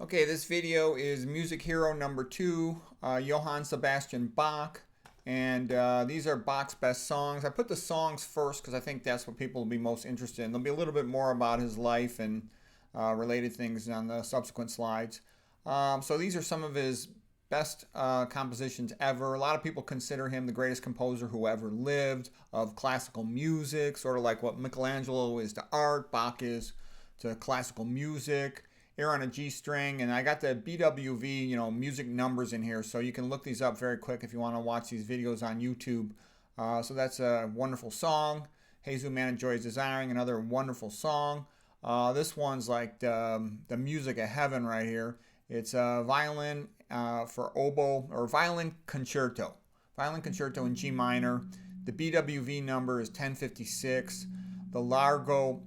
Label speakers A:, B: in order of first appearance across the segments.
A: Okay, this video is music hero number 2, Johann Sebastian Bach. And these are Bach's best songs. I put the songs first because I think that's what people will be most interested in. There'll be a little bit more about his life and related things on the subsequent slides. So these are some of his best compositions ever. A lot of people consider him the greatest composer who ever lived of classical music, sort of like what Michelangelo is to art, Bach is to classical music. Here on a G string, and I got the BWV, music numbers in here, so you can look these up very quick if you want to watch these videos on YouTube. So that's a wonderful song. Jesus Man Enjoys Desiring, another wonderful song. This one's like the music of heaven right here. It's a violin for oboe, or violin concerto. Violin concerto in G minor. The BWV number is 1056. The Largo,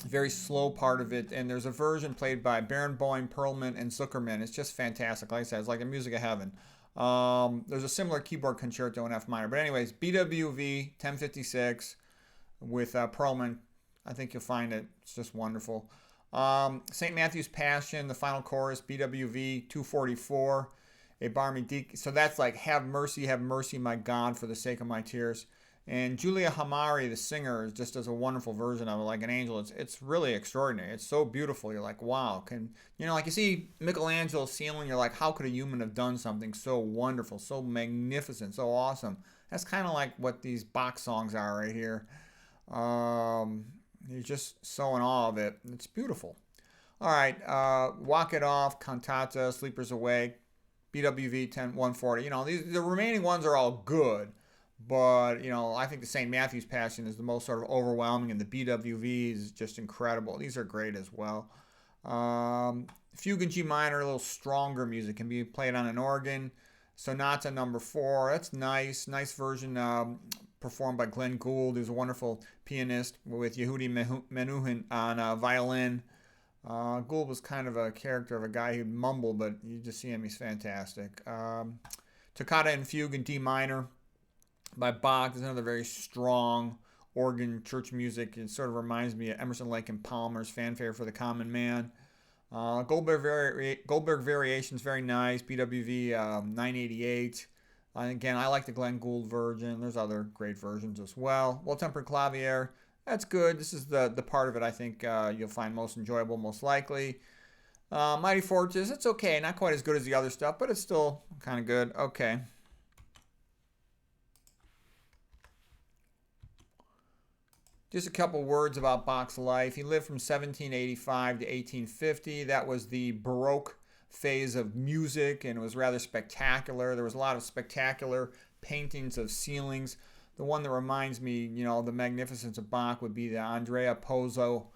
A: very slow part of it, and there's a version played by Barenboim, Perlman, and Zuckerman. It's just fantastic. Like I said, it's like the music of heaven. There's a similar keyboard concerto in F minor, but anyways, BWV 1056 with Perlman. I think you'll find it. It's just wonderful. St. Matthew's Passion, the final chorus, BWV 244. A Barmi Dik. So that's like, have mercy, my God, for the sake of my tears. And Julia Hamari, the singer, just does a wonderful version of it, like an angel. It's really extraordinary. It's so beautiful. You're like, wow. Like you see Michelangelo's ceiling, you're like, how could a human have done something so wonderful, so magnificent, so awesome? That's kind of like what these Bach songs are right here. You're just so in awe of it. It's beautiful. All right, Walk It Off, Cantata, Sleepers Awake, BWV 10140. The remaining ones are all good. But, I think the St. Matthew's Passion is the most sort of overwhelming, and the BWV is just incredible. These are great as well. Fugue in G minor, a little stronger music, can be played on an organ. Sonata number 4, that's nice. Nice version performed by Glenn Gould, who's a wonderful pianist, with Yehudi Menuhin on violin. Gould was kind of a character of a guy who'd mumble, but you just see him, he's fantastic. Toccata and Fugue in D minor by Bach. There's another very strong organ church music. It sort of reminds me of Emerson, Lake and Palmer's Fanfare for the Common Man. Goldberg Variations, very nice. BWV 988. Again, I like the Glenn Gould version. There's other great versions as well. Well-Tempered Clavier, that's good. This is the part of it I think you'll find most enjoyable, most likely. Mighty Fortress, it's okay. Not quite as good as the other stuff, but it's still kind of good. Okay. Just a couple words about Bach's life. He lived from 1785 to 1850. That was the Baroque phase of music, and it was rather spectacular. There was a lot of spectacular paintings of ceilings. The one that reminds me, the magnificence of Bach would be the Andrea Pozzo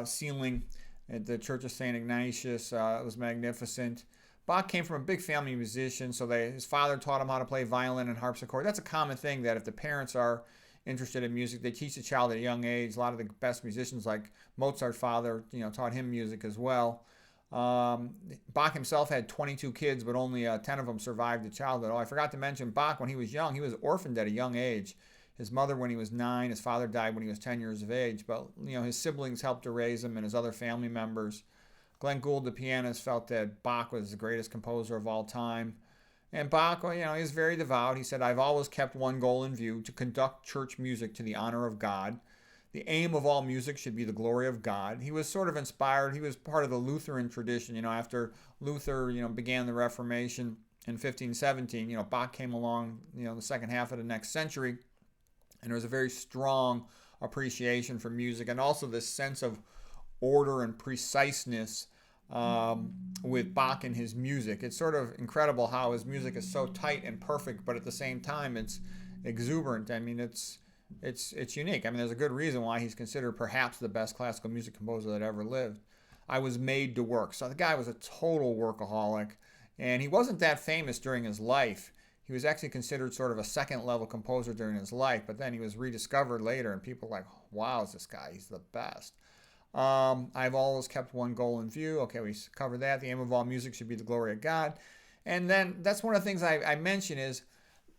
A: ceiling at the Church of St. Ignatius. It was magnificent. Bach came from a big family of musicians, so his father taught him how to play violin and harpsichord. That's a common thing, that if the parents are interested in music, they teach the child at a young age. A lot of the best musicians, like Mozart's father, taught him music as well. Bach himself had 22 kids, but only 10 of them survived the childhood. Oh, I forgot to mention, Bach, when he was young, he was orphaned at a young age. His mother when he was 9, his father died when he was 10 years of age, but his siblings helped to raise him, and his other family members. Glenn Gould, the pianist, felt that Bach was the greatest composer of all time. And Bach, he was very devout. He said, I've always kept one goal in view: to conduct church music to the honor of God. The aim of all music should be the glory of God. He was sort of inspired. He was part of the Lutheran tradition. After Luther, began the Reformation in 1517, Bach came along, the second half of the next century. And there was a very strong appreciation for music, and also this sense of order and preciseness with Bach and his music. It's sort of incredible how his music is so tight and perfect, but at the same time it's exuberant. It's unique. There's a good reason why he's considered perhaps the best classical music composer that ever lived. I was made to work. So the guy was a total workaholic, and he wasn't that famous during his life. He was actually considered sort of a second-level composer during his life, but then he was rediscovered later, and people were like, wow, is this guy? He's the best. I've always kept one goal in view. Okay, we covered that. The aim of all music should be the glory of God. And then that's one of the things I mention is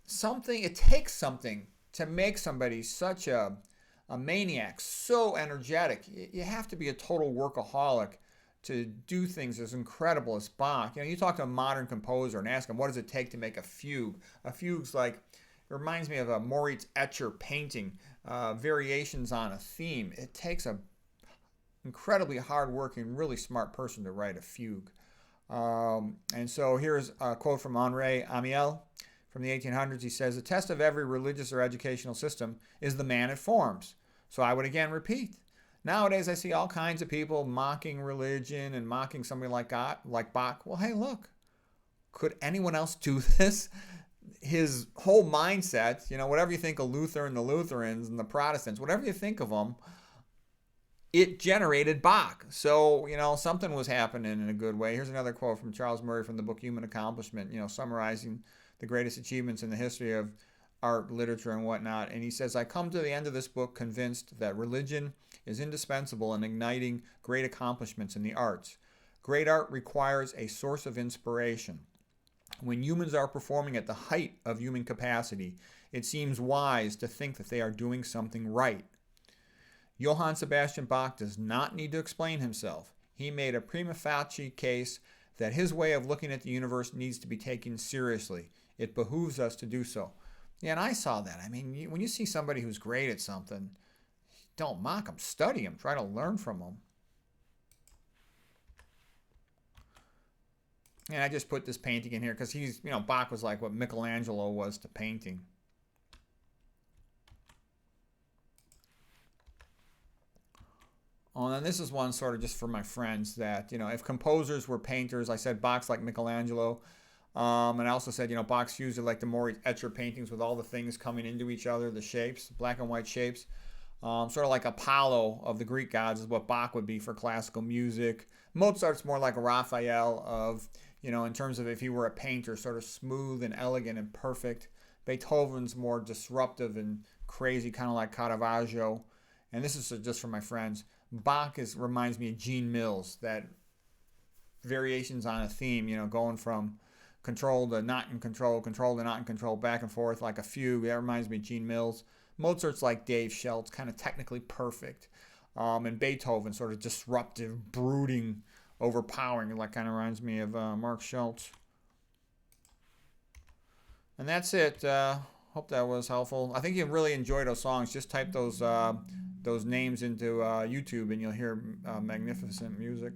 A: it takes something to make somebody such a maniac, so energetic. You have to be a total workaholic to do things as incredible as Bach. You talk to a modern composer and ask him, what does it take to make a fugue? A fugue's like, it reminds me of a Moritz Escher painting, variations on a theme. It takes a incredibly hardworking, really smart person to write a fugue. And so here's a quote from Henri Amiel from the 1800s. He says, the test of every religious or educational system is the man it forms. So I would again repeat, nowadays I see all kinds of people mocking religion and mocking somebody like God, like Bach. Well, hey, look, could anyone else do this? His whole mindset, whatever you think of Luther and the Lutherans and the Protestants, whatever you think of them, it generated Bach. So, something was happening in a good way. Here's another quote from Charles Murray from the book Human Accomplishment, summarizing the greatest achievements in the history of art, literature, and whatnot. And he says, I come to the end of this book convinced that religion is indispensable in igniting great accomplishments in the arts. Great art requires a source of inspiration. When humans are performing at the height of human capacity, it seems wise to think that they are doing something right. Johann Sebastian Bach does not need to explain himself. He made a prima facie case that his way of looking at the universe needs to be taken seriously. It behooves us to do so. Yeah, and I saw that. I mean, when you see somebody who's great at something, don't mock them, study them, try to learn from them. And I just put this painting in here because Bach was like what Michelangelo was to painting. Oh, and this is one sort of just for my friends that, if composers were painters, I said Bach's like Michelangelo. And I also said, Bach's usually like the Moritz Escher paintings with all the things coming into each other, the shapes, black and white shapes. Sort of like Apollo of the Greek gods is what Bach would be for classical music. Mozart's more like Raphael of, in terms of if he were a painter, sort of smooth and elegant and perfect. Beethoven's more disruptive and crazy, kind of like Caravaggio. And this is just for my friends. Bach reminds me of Gene Mills, that variations on a theme, going from control to not in control, control to not in control, back and forth like a fugue. That reminds me of Gene Mills. Mozart's like Dave Schultz, kind of technically perfect. And Beethoven, sort of disruptive, brooding, overpowering. Like kind of reminds me of Mark Schultz. And that's it. Hope that was helpful. I think you really enjoy those songs. Just type those names into YouTube and you'll hear magnificent music.